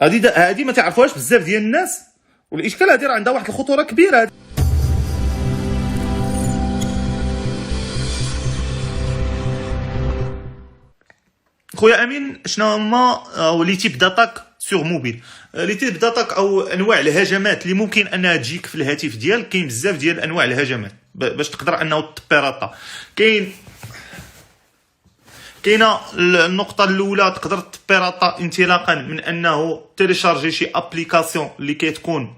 هادي ما تعرفوهاش بزاف ديال الناس، والاشكال هادي راه عندها واحد الخطوره كبيره. خويا امين، شنو هما لي تيب داتاك سور موبيل؟ لي تيب داتاك او انواع الهجمات اللي ممكن انها تجيك في الهاتف ديالك. كاين بزاف ديال انواع الهجمات باش تقدر انه تبيراطا. كاينه النقطه الاولى، تقدر تبيراطا انطلاقا من انه تيليشارجي شي ابليكاسيون اللي كتكون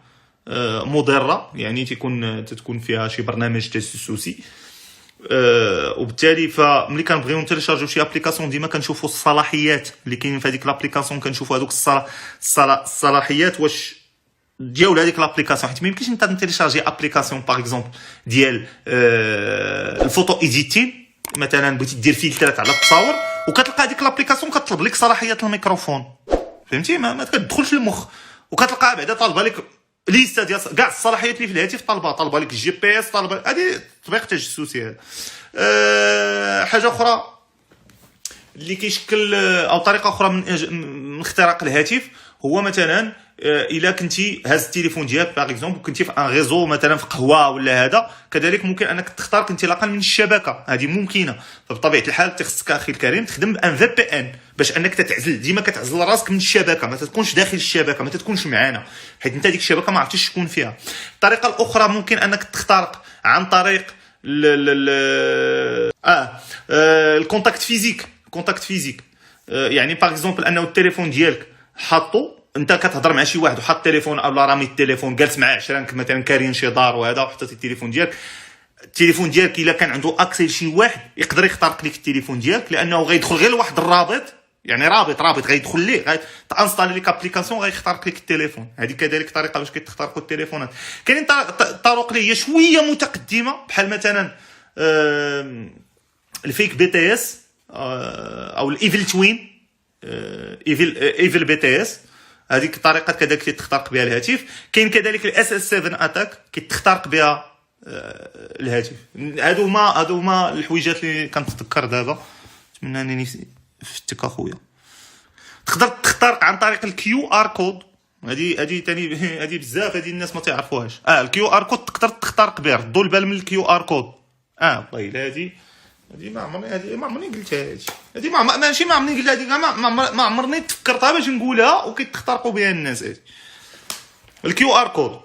مضره، يعني تكون فيها شي برنامج تجسسي. وبالتالي فملي كنبغيو نتيليشارجيو شي ابليكاسيون ديما كنشوفوا الصلاحيات اللي كاينين في هذيك لابليكاسيون، كنشوفوا هذوك الصلاحيات واش ديال هذيك لابليكاسيون. حيت ما يمكنش انت نتيليشارجي ابليكاسيون باغ اكزومبل ديال الفوتو ايديتين مثلا، بغيتي دير فلترات على التصاور وكتلقى هذيك لابليكاسيون كتطلب لك صلاحيات الميكروفون، فهمتي؟ ما كتدخلش للمخ، وكتلقى بعدا طالبه لك ليسته ديال كاع الصلاحيات اللي في الهاتف، طالبه لك الجي بي اس، طالبه هذه طريقه تجسسي. هذا حاجه اخرى اللي كيشكل او طريقه اخرى من اختراق الهاتف، هو مثلا الا كنتي هاز التليفون ديالك باغ اكزومبل كنتي في ان ريزو مثلا في قهوه ولا هذا، كذلك ممكن انك تخترق انطلاقا من الشبكه، هذه ممكنه. فبطبيعه الحال خصك اخي الكريم تخدم ان في بي ان باش انك تتعزل، ديما كتعزل راسك من الشبكه، ما تكونش داخل الشبكه، ما تكونش معانا، حيت انت ديك الشبكه ما عرفتيش شكون فيها. الطريقه الاخرى ممكن انك تخترق عن طريق الكونتاكت فيزيك. يعني باغ اكزومبل انه التليفون ديالك حاطو، انت كتهضر مع شي واحد وحاط التليفون او رامي التليفون، جالس مع عشرانك مثلا كارين شي دار وهذا، وحطيتي التليفون ديالك الا كان عنده اكسي لشي واحد يقدر يخترق لك التليفون ديالك، لانه غيدخل غير لواحد الرابط، يعني رابط غيدخل ليه، غيتانستالي لك ابليكاسيون غيخترق لك التليفون. هذه كذلك طريقه باش كيتخترقوا التليفونات. كاينين طرق اللي هي شويه متقدمه، بحال مثلا الفيك بي تي اس او الايفل توين، ايفل بي تي اس، هذيك الطريقه كذلك تخترق بها الهاتف. كاين كذلك الاس اس 7 اتاك كيتخترق بها الهاتف. هادو هما الحويجات اللي كنتذكر دابا، نتمنى انني فتك اخويا. تقدر تخترق عن طريق الكيو ار كود، هذه ثاني هذه بزاف هذه الناس ما تعرفوهاش. الكيو ار كود تقدر تخترق به، ردوا البال من الكيو ار كود. والله هذه ما عمرني قلتها، هذه ماشي ما عمرني قلتها، هذه ما عمرني تفكرتها باش نقولها وكيتخترقوا بها الناس. هذه الكيو ار كود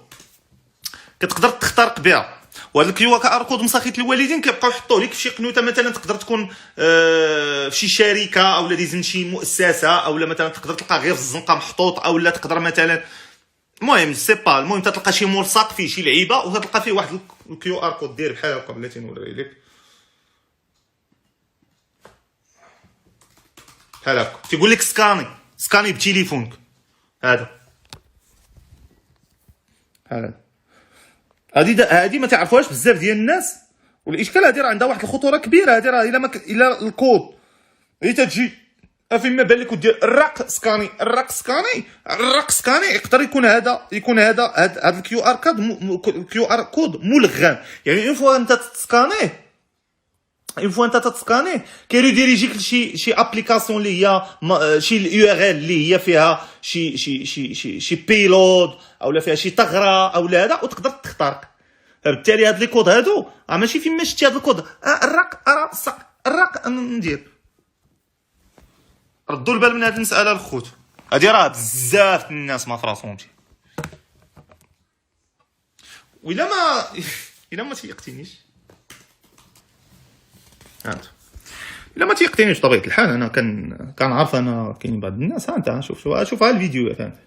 كتقدر تخترق بها، وهذا الكيو ار كود مساخيت الوالدين كيبقاو يحطوه لك في شي قنوته، مثلا تقدر تكون في شي شركه او ديزن شي مؤسسه، او مثلا تقدر تلقى غير في الزنقه محطوط، او لا تقدر مثلا المهم المهم تلقى شي ملصق فيه شي لعيبه وتلقى فيه واحد الكيو ار كود داير بحال هكا. بلاتي نوري لك بحال هكا، تيقول لك سكاني بتليفونك. هذا بحال هذا، هذه ما تعرفوهاش بزاف ديال الناس، والاشكال هذه راه عندها واحد الخطوره كبيره. هذه راه الا الكود اللي تجي فيما بان لك ودير الرق سكاني يقدر يكون هذا الكيو ار كود ملغم. يعني اون فوا انت تسكانيه كيريديريجيك لشي ابليكاسيون اللي هي شي اليو ار ال اللي هي فيها شي بيلود او فيها شي ثغره او هذا، وتقدر تخترق. بالتالي هاد لي كود هادو ماشي فين شتي هاد الكود الرق ندير. ردوا البال من هاد المساله الخوت، هادي راه بزاف الناس ما فراسهمش. وإلا ما تيقتنيش الا ما تيقتنيش بطبيعه الحال، انا كنعرف انا كاين بعض الناس. انت شوف ها الفيديو، فهمت؟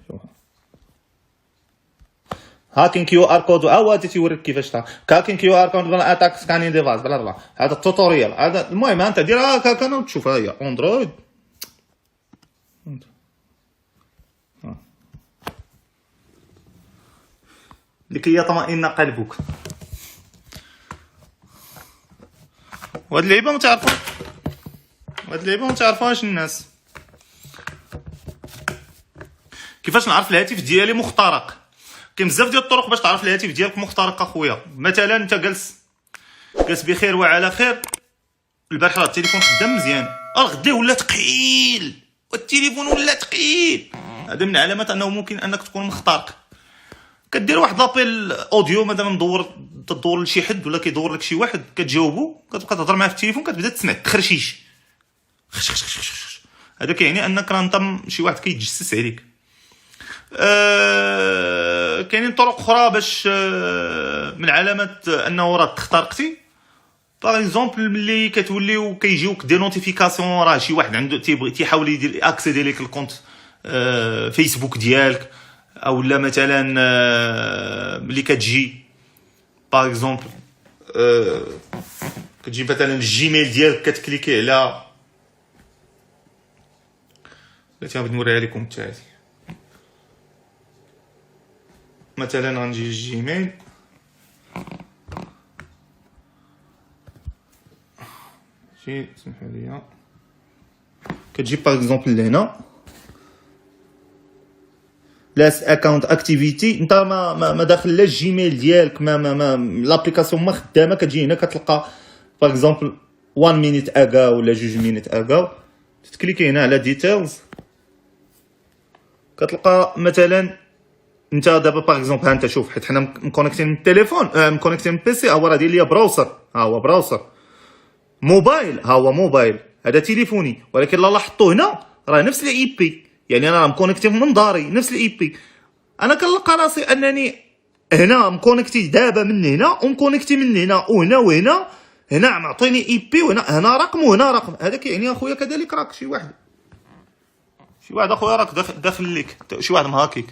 هاكين كيو ار كود، هو تيوريك كيفاش كاين كيو ار كود بلا اتاك سكانين ديفايس بلا هذا التوتوريال. هذا المهم انت دير هكا وتشوف. ها هي اندرويد لكي يطمئن قلبك. وهاد اللعيبه ما تعرفوهاش الناس. كيفاش نعرف الهاتف ديالي مخترق؟ كاين بزاف ديال الطرق باش تعرف الهاتف ديالك مخترق اخويا. مثلا انت جالس بخير وعلى خير، البارح راه التليفون خدام مزيان، الغدا ولا ثقيل، والتليفون ولا ثقيل، هذا من علامات انه ممكن انك تكون مخترق. كدير واحد لابيل اوديو مثلا، تدور لشي حد ولا كيدور لك شي واحد، كتجاوبو، كتبقى تهضر معاه في التليفون، كتبدا تسمع تخرشيش، هذا كيعني انك راه انت شي واحد كيتجسس عليك. كاينين طرق اخرى باش من علامات انه راه تخترقتي. باغ اكزومبل ملي كتوليو كيجيوك دي نوتيفيكاسيون، راه شي واحد عنده تيحاول يدير اكسيدي ليك الكونت فيسبوك ديالك، او لا مثلا ملي كتجي باغ اكزومبل كتجي مثلا الجيميل ديالك، كتكليكي على، بلاتي غادي نوريها لكم التالي. مثلا غنجي الجيميل، شي سمحوا لي، كتجي باغ اكزومبل لهنا لاس اكونت اكتيفيتي، انت ما داخل لا الجيميل ديالك، ما لابليكاسيون ما خدامه، كتجي هنا كتلقى باغ اكزومبل 1 مينيت اغا ولا 2 مينيت اغا، تكليكي هنا على ديتيلز، كتلقى مثلا انت دابا باغ اكزومبل، ها انت شوف، حيت حنا مكونيكتين من التليفون، مكونيكتين من البيسي، ها هو راه داير ليا براوسر، ها هو براوسر، موبايل، ها هو موبايل، هذا تليفوني، ولكن لا لاحظتوا هنا راه نفس الاي بي، يعني انا مكونيكتي من داري نفس الاي بي. انا كنلقى راسي انني هنا مكونيكتي دابا من هنا، ومكونيكتي من هنا وهنا وهنا، هنا معطيني اي بي، وهنا رقم وهنا رقم. هذا كيعني اخويا كذلك راك شي واحد اخويا راك داخل ليك شي واحد مهاكيك.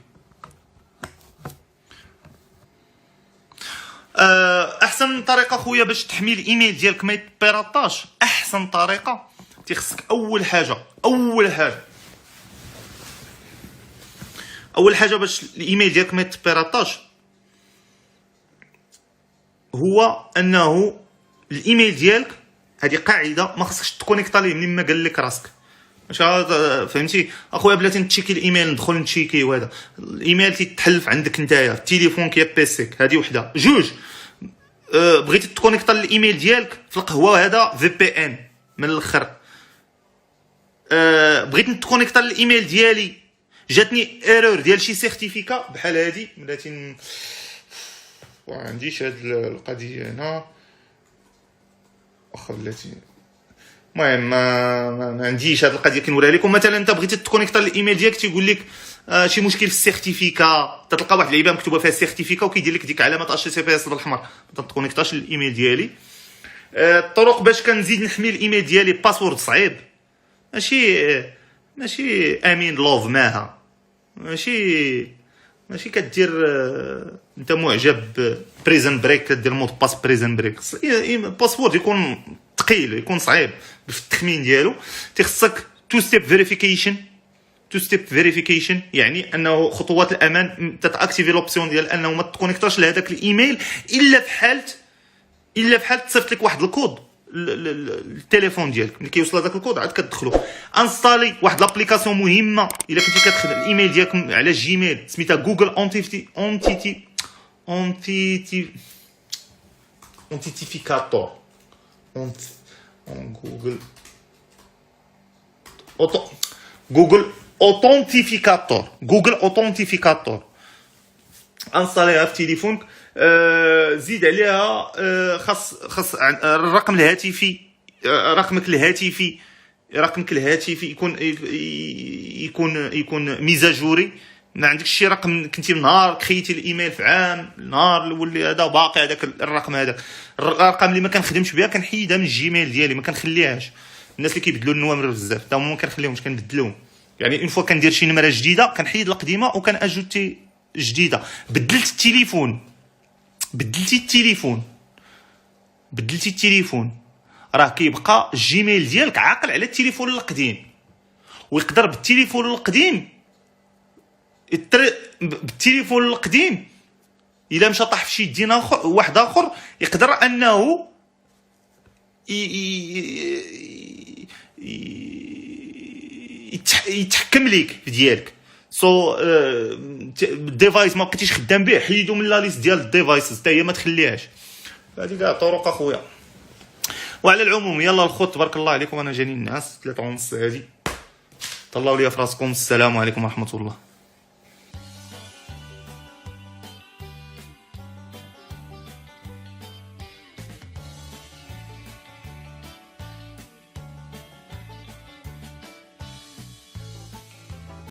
احسن طريقه خويا باش تحمي الايميل ديالك ما يتبيرطاش، احسن طريقه تيخصك اول حاجه باش الايميل ديالك ما يتبيرطاش، هو انه الايميل ديالك، هذه قاعده ما خصكش تكونيكتا ليه منين ما قال لك راسك، فهمتي اخويا؟ بلاتي نتشيكي الايميل، ندخل نتشيكي، وهذا الايميل تيتحلف عندك نتايا في التليفون كيا بيسيك، هذه وحده. جوج، بغيتي تكونيكتا للايميل ديالك في القهوه، هذا في بي ان من الاخر. بغيت نتكونيكتا للايميل ديالي، جاتني ايرور ديال شي سيرتيفيكا بحال هذه، بلاتي عنديش هاد القضيه هنا، واخا بلاتي المهم ما عنديش هاد القضيه كنوريها لكم. مثلا انت بغيتي تكونيكتا للايميل ديالك، تيقول لك شي مشكل في السيرتيفيكا، تلقى واحد اللعيبه مكتوبه فيها السيرتيفيكا وكيدير لك ديك علامه اتش تي بي اس بالاحمر، ما تكونيكتاش للايميل ديالي. الطرق باش كنزيد نحمي الايميل ديالي، باسورد صعيب، ماشي امين لوف معها، ماشي كدير انت معجب بريزن بريك كدير مود باس بريزن بريك، باسورد يكون ثقيل، يكون صعيب في التخمين ديالو. تيخصك تو ستيب فيريفيكيشن، يعني انه خطوات الامان، تتاكتيفي لوبسيون ديال انه ما تكونيكتاش لهذاك الايميل الا في حاله تصيفط لك واحد الكود التليفون ديالك، ملي كيوصل هذاك الكود عاد كتدخلو. انستالي واحد لابليكاسيون مهمه الا كنتي كتخدم الايميل ديالك على الجيميل، سميتها جوجل اونتيتيفيكاتور، جوجل اوثنتيفيكاتور، انستاليها في تليفونك. زيد عليها خاص الرقم الهاتفي، رقمك الهاتفي يكون ميزاجوري، ما عندكش شي رقم كنتي من نهار خيتي الايميل في عام، نهار الاول هذا باقي هذاك الرقم، هذاك الارقام اللي ما كنخدمش بها كنحيدها من الجيميل ديالي، ما كنخليهاش. الناس اللي كيبدلوا النوامر بزاف حتى هما ما كنخليهمش، كنبدلهم، يعني اون فوا كندير شي نمره جديده كنحيد القديمه وكناجوتي جديده. بدلتي التليفون راه كيبقى الجيميل ديالك عاقل على التليفون القديم، ويقدر بالتليفون القديم الا مشى طاح في شي دين اخر واحد اخر، يقدر انه يتحكم ليك في ديالك. الديفايس ما بقيتيش خدام به، حيدو من لا ليست ديال الديفايسز حتى هي ما تخليهاش. هذه كاع طرق اخويا. وعلى العموم يلا الخوت، تبارك الله عليكم، انا جاني النعاس 3:30 هذه، طلعوا لي في راسكم. السلام عليكم ورحمه الله.